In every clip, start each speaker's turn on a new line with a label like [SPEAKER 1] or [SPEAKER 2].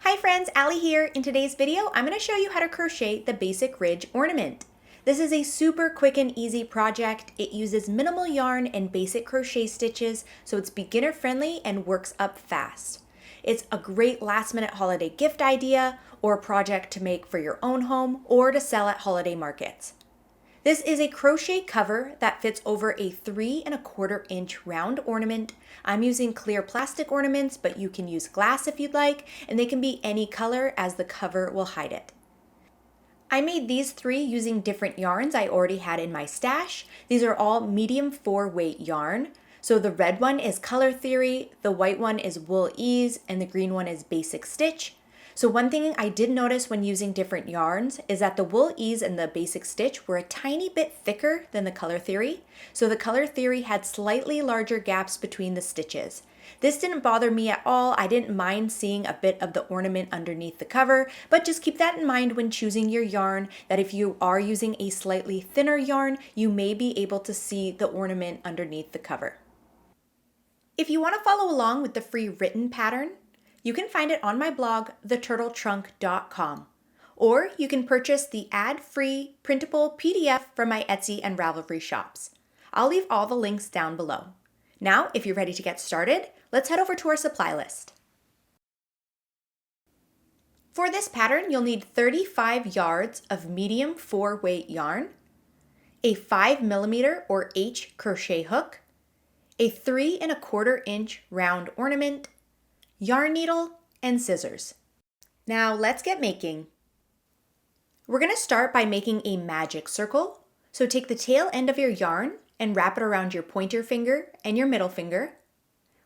[SPEAKER 1] Hi friends, Allie here. In today's video, I'm going to show you how to crochet the Basic Ridge Ornament. This is a super quick and easy project. It uses minimal yarn and basic crochet stitches, so it's beginner friendly and works up fast. It's a great last minute holiday gift idea or a project to make for your own home or to sell at holiday markets. This is a crochet cover that fits over a 3¼ inch round ornament. I'm using clear plastic ornaments, but you can use glass if you'd like, and they can be any color as the cover will hide it. I made these three using different yarns I already had in my stash. These are all medium 4-weight yarn. So the red one is Color Theory, the white one is Wool Ease, and the green one is Basic Stitch. So one thing I did notice when using different yarns is that the Wool Ease and the Basic Stitch were a tiny bit thicker than the Color Theory. So the Color Theory had slightly larger gaps between the stitches. This didn't bother me at all. I didn't mind seeing a bit of the ornament underneath the cover, but just keep that in mind when choosing your yarn, that if you are using a slightly thinner yarn, you may be able to see the ornament underneath the cover. If you want to follow along with the free written pattern, you can find it on my blog, theturtletrunk.com, or you can purchase the ad-free printable PDF from my Etsy and Ravelry shops. I'll leave all the links down below. Now, if you're ready to get started, let's head over to our supply list. For this pattern, you'll need 35 yards of medium 4-weight yarn, a 5mm or H crochet hook, a 3¼ inch round ornament, yarn needle, and scissors. Now let's get making. We're going to start by making a magic circle. So take the tail end of your yarn and wrap it around your pointer finger and your middle finger.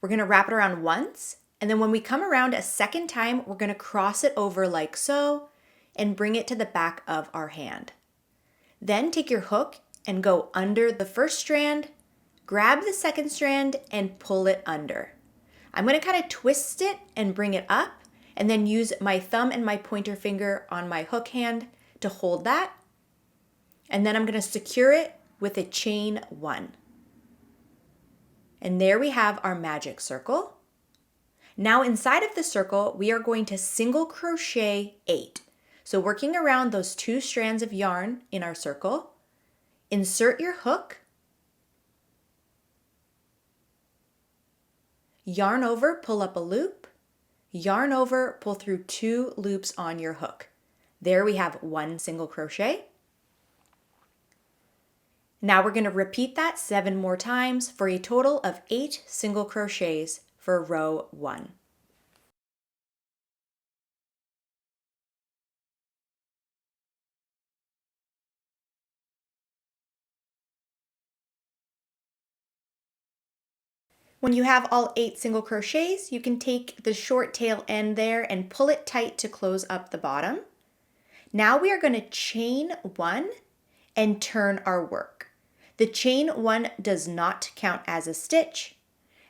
[SPEAKER 1] We're going to wrap it around once, and then when we come around a second time, we're going to cross it over like so and bring it to the back of our hand. Then take your hook and go under the first strand, grab the second strand, and pull it under. I'm going to kind of twist it and bring it up, and then use my thumb and my pointer finger on my hook hand to hold that. And then I'm going to secure it with a chain 1. And there we have our magic circle. Now inside of the circle, we are going to single crochet 8. So working around those 2 strands of yarn in our circle, insert your hook, yarn over, pull up a loop, yarn over, pull through 2 loops on your hook. There we have 1 single crochet. Now we're going to repeat that 7 more times for a total of 8 single crochets for row 1. When you have all 8 single crochets, you can take the short tail end there and pull it tight to close up the bottom. Now we are going to chain 1 and turn our work. The chain 1 does not count as a stitch.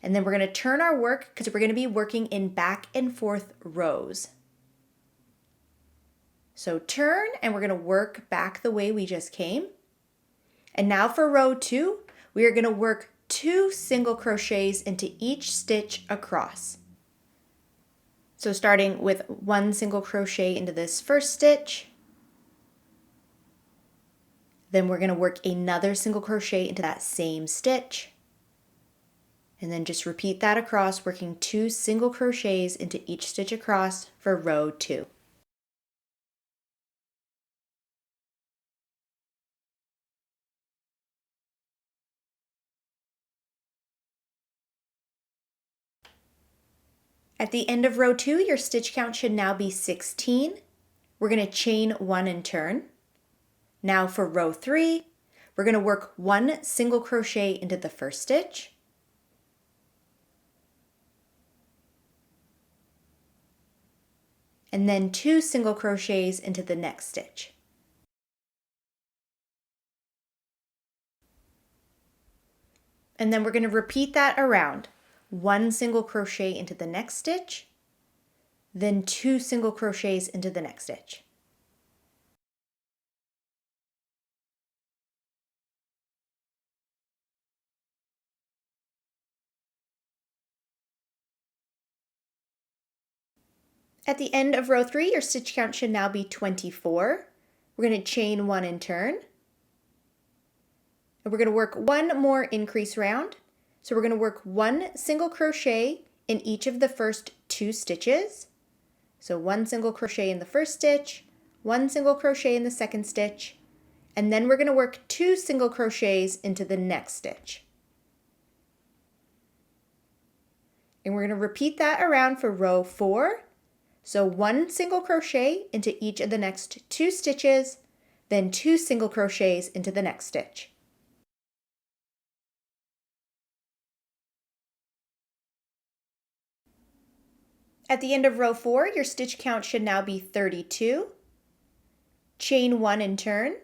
[SPEAKER 1] And then we're going to turn our work because we're going to be working in back and forth rows. So turn, and we're going to work back the way we just came. And now for row 2, we are going to work 2 single crochets into each stitch across. So starting with 1 single crochet into this first stitch, then we're going to work another single crochet into that same stitch, and then just repeat that across, working 2 single crochets into each stitch across for row 2. At the end of row 2, your stitch count should now be 16. We're going to chain 1 and turn. Now for row 3, we're going to work 1 single crochet into the first stitch, and then 2 single crochets into the next stitch. And then we're going to repeat that around. 1 single crochet into the next stitch, then 2 single crochets into the next stitch. At the end of row 3, your stitch count should now be 24. We're going to chain 1 and turn. And we're going to work one more increase round. So we're going to work 1 single crochet in each of the first 2 stitches. So 1 single crochet in the first stitch, 1 single crochet in the second stitch, and then we're going to work 2 single crochets into the next stitch. And we're going to repeat that around for row 4. So 1 single crochet into each of the next 2 stitches, then 2 single crochets into the next stitch. At the end of row 4, your stitch count should now be 32. Chain 1 and turn.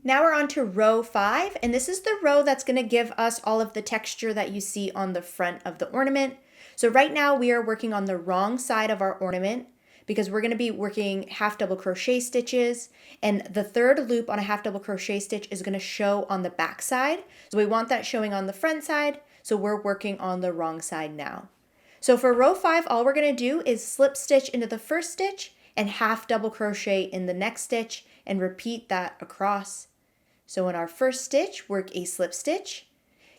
[SPEAKER 1] Now we're on to row 5, and this is the row that's going to give us all of the texture that you see on the front of the ornament. So right now we are working on the wrong side of our ornament because we're going to be working half double crochet stitches, and the third loop on a half double crochet stitch is going to show on the back side. So we want that showing on the front side, so we're working on the wrong side now. So for row 5, all we're going to do is slip stitch into the first stitch and half double crochet in the next stitch and repeat that across. So in our first stitch, work a slip stitch.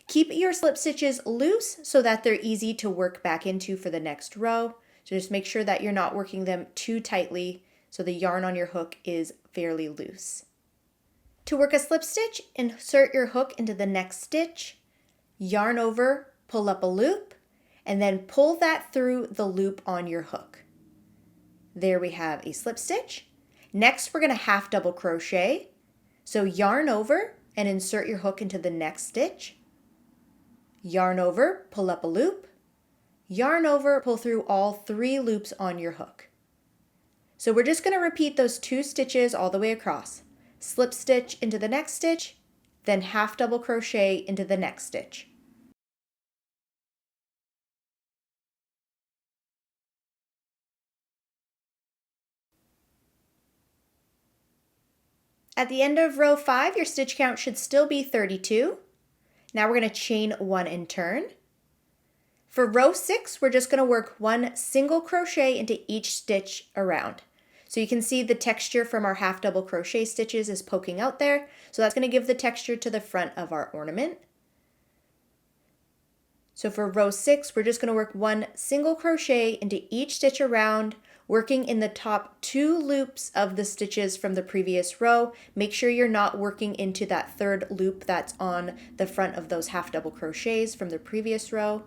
[SPEAKER 1] Keep your slip stitches loose so that they're easy to work back into for the next row. So just make sure that you're not working them too tightly so the yarn on your hook is fairly loose. To work a slip stitch, insert your hook into the next stitch, yarn over, pull up a loop, and then pull that through the loop on your hook. There we have a slip stitch. Next, we're going to half double crochet. So yarn over and insert your hook into the next stitch. Yarn over, pull up a loop. Yarn over, pull through all 3 loops on your hook. So we're just going to repeat those 2 stitches all the way across. Slip stitch into the next stitch, then half double crochet into the next stitch. At the end of row 5, your stitch count should still be 32. Now we're going to chain 1 and turn. For row 6, we're just going to work 1 single crochet into each stitch around. So you can see the texture from our half double crochet stitches is poking out there. So that's going to give the texture to the front of our ornament. So for row 6, we're just going to work 1 single crochet into each stitch around, working in the top 2 loops of the stitches from the previous row. Make sure you're not working into that third loop that's on the front of those half double crochets from the previous row.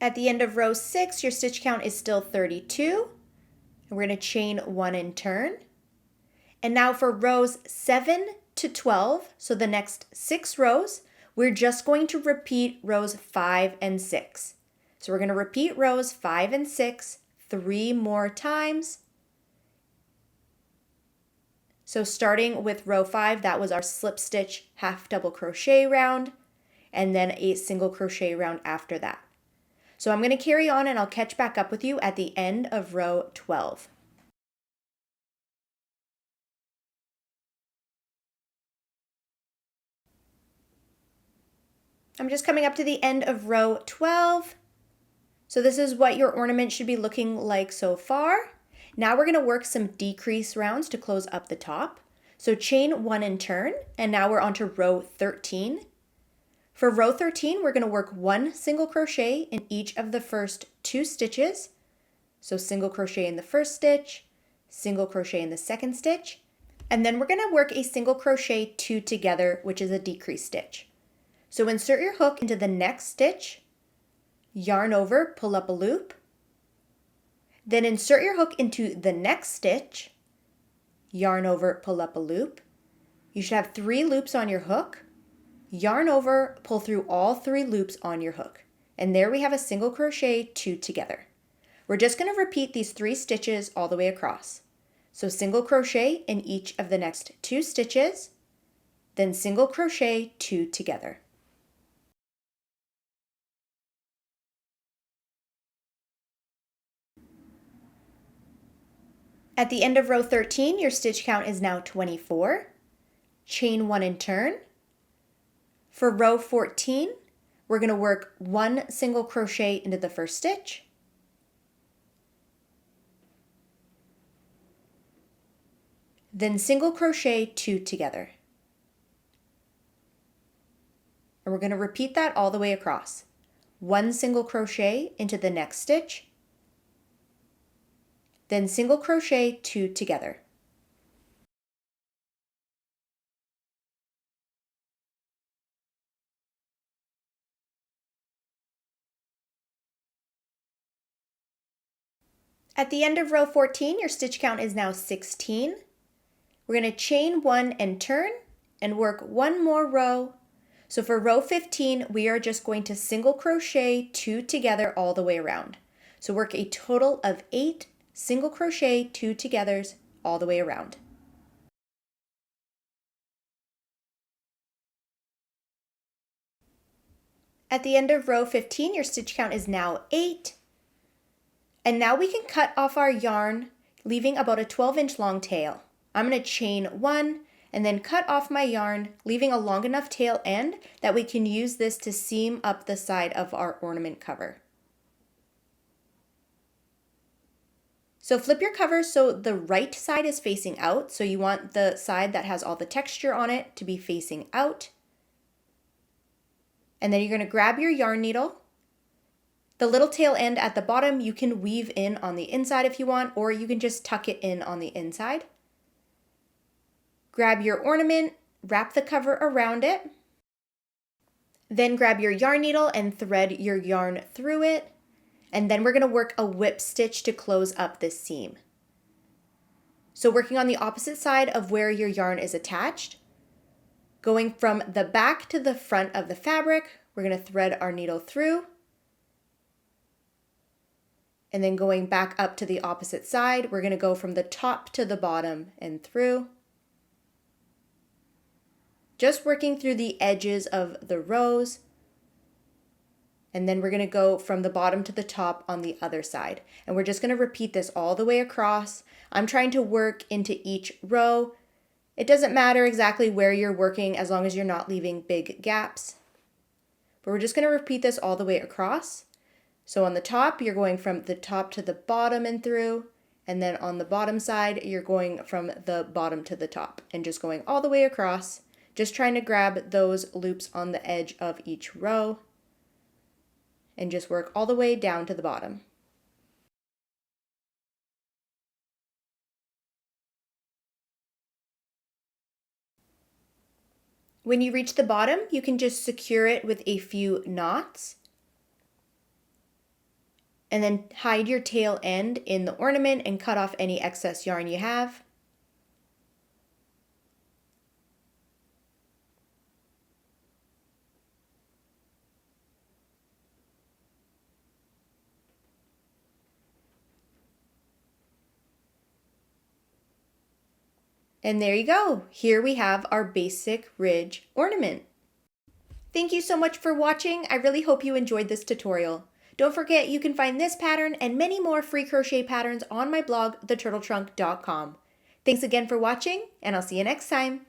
[SPEAKER 1] At the end of row 6, your stitch count is still 32. And we're going to chain 1 and turn. And now for rows 7 to 12, so the next 6 rows, we're just going to repeat rows 5 and 6. So we're going to repeat rows 5 and 6 3 more times. So starting with row 5, that was our slip stitch half double crochet round, and then a single crochet round after that. So I'm going to carry on and I'll catch back up with you at the end of row 12. I'm just coming up to the end of row 12. So this is what your ornament should be looking like so far. Now we're going to work some decrease rounds to close up the top. So chain 1 and turn, and now we're on to row 13. For row 13, we're going to work 1 single crochet in each of the first 2 stitches. So single crochet in the first stitch, single crochet in the second stitch, and then we're going to work a single crochet 2 together, which is a decrease stitch. So insert your hook into the next stitch, yarn over, pull up a loop, then insert your hook into the next stitch, yarn over, pull up a loop. You should have 3 loops on your hook, yarn over, pull through all 3 loops on your hook. And there we have a single crochet 2 together. We're just going to repeat these 3 stitches all the way across. So single crochet in each of the next 2 stitches, then single crochet 2 together. At the end of row 13, your stitch count is now 24. Chain 1 and turn. For row 14, we're going to work 1 single crochet into the first stitch. Then single crochet 2 together. And we're going to repeat that all the way across. 1 single crochet into the next stitch, then single crochet 2 together. At the end of row 14, your stitch count is now 16. We're going to chain 1 and turn and work 1 more row. So for row 15, we are just going to single crochet 2 together all the way around. So work a total of 8 single crochet 2 togethers all the way around. At the end of row 15, your stitch count is now 8. And now we can cut off our yarn, leaving about a 12-inch long tail. I'm going to chain 1 and then cut off my yarn, leaving a long enough tail end that we can use this to seam up the side of our ornament cover. So flip your cover so the right side is facing out. So you want the side that has all the texture on it to be facing out. And then you're going to grab your yarn needle. The little tail end at the bottom you can weave in on the inside if you want, or you can just tuck it in on the inside. Grab your ornament, wrap the cover around it. Then grab your yarn needle and thread your yarn through it. And then we're going to work a whip stitch to close up this seam. So working on the opposite side of where your yarn is attached, going from the back to the front of the fabric, we're going to thread our needle through. And then going back up to the opposite side, we're going to go from the top to the bottom and through. Just working through the edges of the rows. And then we're going to go from the bottom to the top on the other side. And we're just going to repeat this all the way across. I'm trying to work into each row. It doesn't matter exactly where you're working as long as you're not leaving big gaps. But we're just going to repeat this all the way across. So on the top, you're going from the top to the bottom and through. And then on the bottom side, you're going from the bottom to the top and just going all the way across. Just trying to grab those loops on the edge of each row and just work all the way down to the bottom. When you reach the bottom, you can just secure it with a few knots and then hide your tail end in the ornament and cut off any excess yarn you have. And there you go. Here we have our basic ridge ornament. Thank you so much for watching. I really hope you enjoyed this tutorial. Don't forget you can find this pattern and many more free crochet patterns on my blog, theturtletrunk.com. Thanks again for watching, and I'll see you next time.